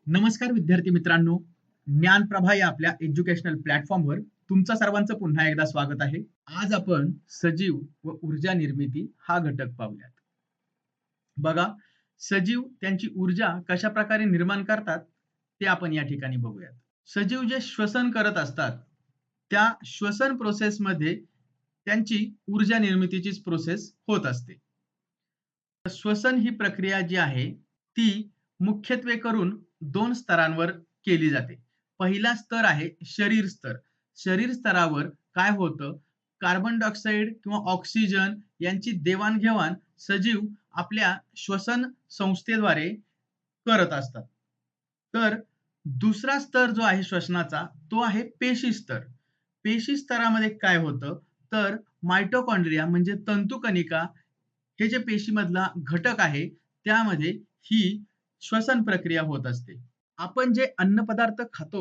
नमस्कार विद्यार्थी मित्रांनो, ज्ञानप्रभा या आपल्या एज्युकेशनल प्लॅटफॉर्मवर तुमचं सर्वांचं पुन्हा एकदा स्वागत आहे. आज आपण सजीव व ऊर्जा निर्मिती हा घटक पाहूयात. बघा, सजीव त्यांची ऊर्जा कशा प्रकारे निर्माण करतात ते आपण या ठिकाणी बघूयात. सजीव जे श्वसन करत असतात, त्या श्वसन प्रोसेसमध्ये त्यांची ऊर्जा निर्मितीचीच प्रोसेस होत असते. श्वसन ही प्रक्रिया जी आहे ती मुख्यत्वे करून दोन स्तरांवर केली जाते. पहिला स्तर आहे शरीर स्तर. शरीर स्तरावर काय होतं, कार्बन डायऑक्साईड किंवा ऑक्सिजन यांची देवाणघेवाण सजीव आपल्या श्वसन संस्थेद्वारे करत असतात. तर दुसरा स्तर जो आहे श्वसनाचा तो आहे पेशी स्तर. पेशी स्तरामध्ये काय होतं, तर मायटोकॉन्ड्रिया म्हणजे तंतुकणिका हे जे पेशीमधला घटक आहे त्यामध्ये ही श्वसन प्रक्रिया होत असते. आपण जे अन्नपदार्थ खातो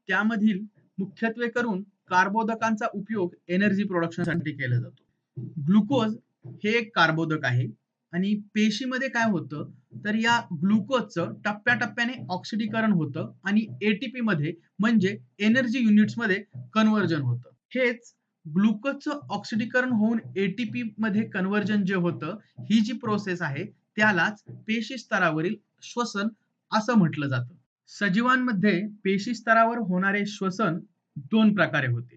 त्यामधील मुख्यत्वे करून कार्बोदकांचा उपयोग एनर्जी प्रोडक्शनसाठी केला जातो. ग्लुकोज हे एक कार्बोदक आहे आणि पेशीमध्ये काय होतं, तर या ग्लुकोजचं टप्प्याटप्प्याने ऑक्सिडीकरण होतं आणि एटीपी मध्ये म्हणजे एनर्जी युनिट्स मध्ये कन्व्हर्जन होतं. हेच ग्लुकोजचं ऑक्सिडीकरण होऊन एटीपी मध्ये कन्व्हर्जन जे होतं, ही जी प्रोसेस आहे त्यालाच पेशी स्तरावरील श्वसन असं म्हटलं जातं. सजीवांमध्ये पेशी स्तरावर होणारे श्वसन दोन प्रकारे होते.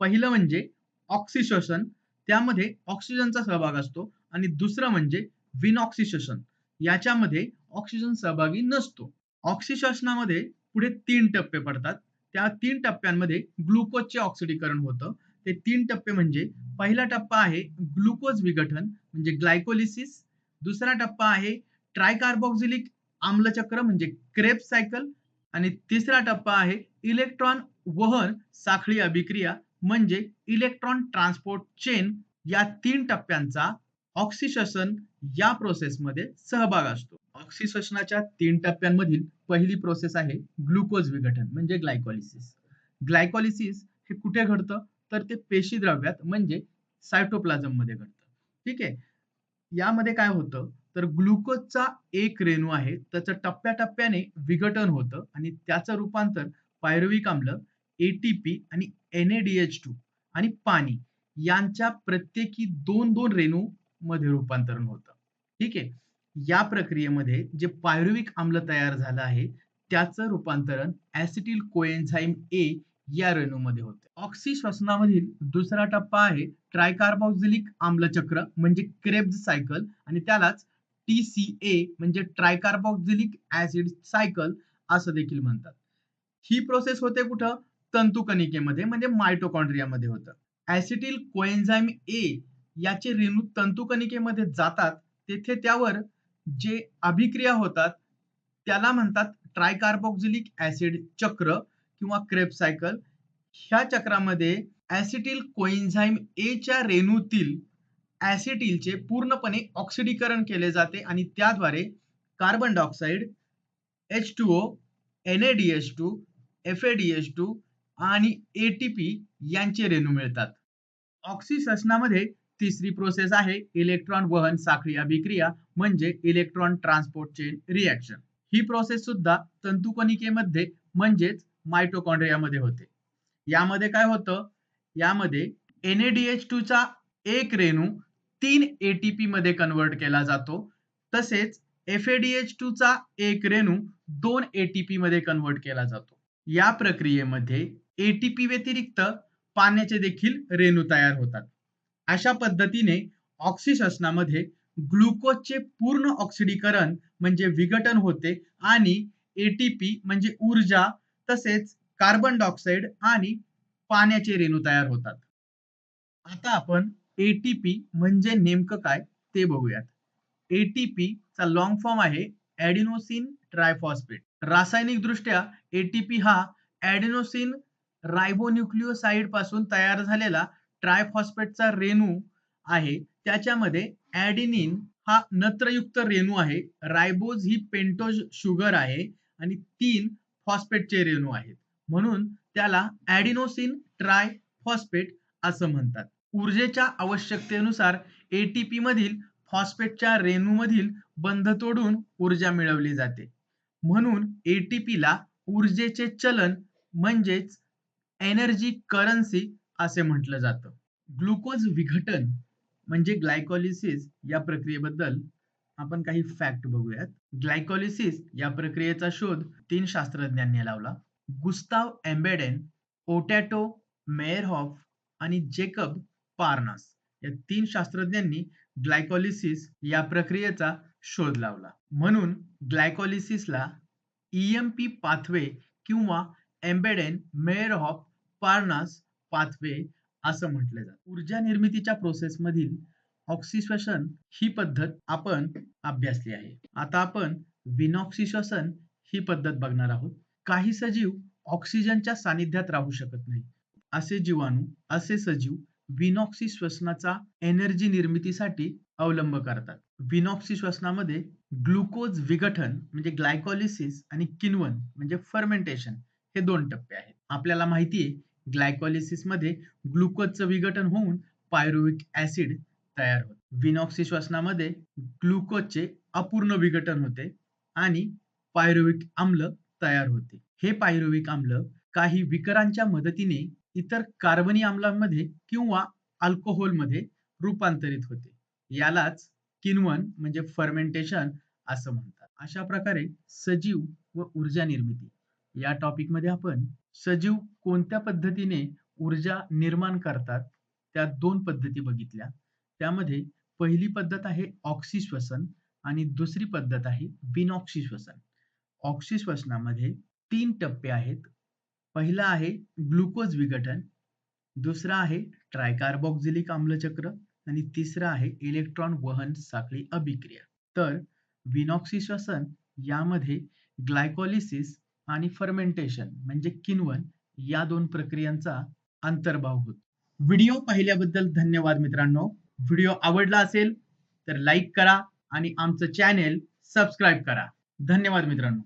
पहिलं म्हणजे ऑक्सिश्वसन, त्यामध्ये ऑक्सिजनचा सहभाग असतो आणि दुसरं म्हणजे विनॉक्सिश्वसन, याच्यामध्ये ऑक्सिजन सहभागी नसतो. ऑक्सिश्वसनामध्ये पुढे 3 टप्पे पडतात. त्या 3 टप्प्यांमध्ये ग्लुकोजचे ऑक्सिडीकरण होतं. ते 3 टप्पे म्हणजे पहिला टप्पा आहे ग्लुकोज विघटन म्हणजे ग्लायकोलिसिस, दुसरा टप्पा आहे ट्रायकार्बोक्सिलिक आम्लचक्र म्हणजे क्रेब्स सायकल आणि तिसरा टप्पा आहे इलेक्ट्रॉन वहन साखळी अभिक्रिया म्हणजे इलेक्ट्रॉन ट्रान्सपोर्ट चेन. या 3 टप्प्यांचा ऑक्सिश्वसन या प्रोसेसमध्ये सहभाग असतो. ऑक्सिश्वसनाच्या 3 टप्प्यांमधील पहिली प्रोसेस आहे ग्लुकोज विघटन म्हणजे ग्लायकोलिसिस. ग्लायकोलिसिस हे कुठे घडतं, तर ते पेशी द्रव्यात म्हणजे सायटोप्लाझम मध्ये घडतं. ठीक आहे. यामध्ये काय होतं, तर ग्लुकोजचा एक रेणू आहे त्याचं टप्प्याटप्प्याने विघटन होतं आणि त्याचं रूपांतर पायरुव्हिक आम्ल, एटीपी आणि NADH2 आणि पाणी यांच्या प्रत्येकी 2-2 रेणू मध्ये रूपांतरण होतं. ठीक आहे. या प्रक्रियेमध्ये जे पायरुव्हिक आम्ल तयार झालं आहे त्याचं रूपांतरण ऍसिटिल कोएन्झाइम ए या रेणूमध्ये होते. ऑक्सिश्वसनामधील दुसरा टप्पा आहे ट्रायकार्बोक्सिलिक आम्लचक्र म्हणजे क्रेब्स सायकल आणि त्यालाच TCA म्हणजे ट्रायकार्बोक्सिलिक ऍसिड सायकल असं देखील म्हणतात. ही प्रोसेस होते कुठं, तंतुकणिकेमध्ये म्हणजे मायटोकॉन्ड्रियामध्ये होतं. ऍसिटिल कोएन्झाइम ए याचे रेणू तंतुकणिकेमध्ये जातात, तेथे त्यावर जे अभिक्रिया होतात त्याला म्हणतात ट्रायकार्बोक्सिलिक ऍसिड चक्र किंवा क्रेब्स सायकल. ह्या चक्रामध्ये ऍसिटिल कोएन्झाइम ए च्या रेणूतील ऍसिटिलचे पूर्णपणे ऑक्सिडीकरण केले जाते आणि त्याद्वारे carbon dioxide, H2O, NADH2, FADH2 आणि ATP यांचे रेणू मिळतात. ऑक्सिश्वसनामध्ये तिसरी प्रोसेस आहे इलेक्ट्रॉन वहन साखळी अभिक्रिया म्हणजे इलेक्ट्रॉन ट्रान्सपोर्ट चेन रिएक्शन. ही प्रोसेस सुद्धा तंतुकणिकेमध्ये म्हणजेच मायटोकॉन्ड्रियामध्ये होते. यामध्ये काय होतं, यामध्ये NADH2 चा एक रेणू 3 ATP मध्ये कन्वर्ट केला जातो, तसेच FADH2 चा एक रेणू 2 ATP मध्ये कन्वर्ट केला जातो. या प्रक्रियेमध्ये ATP व्यतिरिक्त पाण्याचे देखील रेणू तयार होतात. अशा पद्धतीने ऑक्सिश्वसनामध्ये ग्लुकोजचे पूर्ण ऑक्सिडीकरण म्हणजे विघटन होते आणि ATP म्हणजे ऊर्जा तसेच कार्बन डायऑक्साईड आणि पाण्याचे रेणू तयार होतात. आता आपण ATP म्हणजे नेमकं काय ते बघूयात. ATP चा लॉंग फॉर्म आहे ऍडिनोसिन ट्रायफॉस्फेट. रासायनिक दृष्ट्या ATP हा ऍडिनोसिन रायबोन्यूक्लियोसाइड पासून तयार झालेला ट्रायफॉस्फेटचा रेणू आहे. त्याच्यामध्ये ऍडिनिन हा नत्रयुक्त रेणू आहे, रायबोज ही पेंटोज शुगर आहे आणि 3 फॉस्फेटचे रेणू आहेत, म्हणून त्याला ऍडिनोसिन ट्रायफॉस्फेट असं म्हणतात. ऊर्जेच्या आवश्यकतेनुसार ATP मधील फॉस्फेटच्या रेणूमधील बंध तोडून ऊर्जा मिळवली जाते. म्हणून ATP ला ऊर्जेचे चलन म्हणजेच एनर्जी करन्सी असे म्हटलं जातं. ग्लुकोज विघटन म्हणजे ग्लायकोलिसिस या प्रक्रियेबद्दल आपण काही फॅक्ट बघूयात. ग्लायकोलिसिस या प्रक्रियेचा शोध 3 शास्त्रज्ञांनी लावला. गुस्ताव एम्बेडेन, ओटॅटो मेयरहॉफ आणि जेकब पार्नास या 3 शास्त्रज्ञांनी ग्लायकोलिसिस या प्रक्रियेचा शोध लावला. म्हणून ग्लायकोलिसिसला EMP पाथवे किंवा एम्बेडेन मेयरहॉफ पार्नास पाथवे असं म्हटलं जातं. ऊर्जा निर्मितीच्या प्रोसेस मधील ऑक्सिश्वसन ही पद्धत आपण अभ्यासली आहे. आता आपण विनॉक्सिश्वसन ही पद्धत बघणार आहोत. काही सजीव ऑक्सिजनच्या सानिध्यात राहू शकत नाही. असे सजीव विनॉक्सी श्वसनाचा एनर्जी निर्मितीसाठी अवलंब करतात. विनॉक्सी श्वसनामध्ये ग्लुकोज विघटन म्हणजे ग्लायकोलिसिस आणि किण्वन म्हणजे फर्मेंटेशन हे 2 टप्पे आहेत. आपल्याला माहिती आहे ग्लायकोलिसिस मध्ये ग्लुकोजचं विघटन होऊन पायरुव्हिक ऍसिड तयार होते. विनॉक्सी श्वसनामध्ये ग्लुकोजचे अपूर्ण विघटन होते आणि पायरुव्हिक आम्ल तयार होते. हे पायरुव्हिक आम्ल काही विकरांच्या मदतीने इतर कार्बनी आम्लांमध्ये किंवा अल्कोहोलमध्ये रूपांतरित होते. यालाच किण्वन म्हणजे फर्मेंटेशन असं म्हणतात. अशा प्रकारे सजीव व ऊर्जा निर्मिती या टॉपिक मध्ये आपण सजीव कोणत्या पद्धतीने ऊर्जा निर्माण करतात त्या 2 पद्धती बघितल्या. त्यामध्ये पहिली पद्धत आहे ऑक्सिश्वसन आणि दुसरी पद्धत आहे विनॉक्सिश्वसन. ऑक्सिश्वसनामध्ये 3 टप्पे आहेत. पहिला आहे ग्लुकोज विघटन, दुसरा आहे ट्रायकार्बोक्झिलिक आम्लचक्र आणि तिसरा आहे इलेक्ट्रॉन वहन साखळी अभिक्रिया. तर विनॉक्सिश्वसन यामध्ये ग्लायकोलिसिस आणि फर्मेंटेशन म्हणजे किण्वन या 2 प्रक्रियांचा अंतर्भाव होतो. व्हिडिओ पाहिल्याबद्दल धन्यवाद मित्रांनो. व्हिडिओ आवडला असेल तर लाईक करा आणि आमचं चॅनेल सबस्क्राईब करा. धन्यवाद मित्रांनो.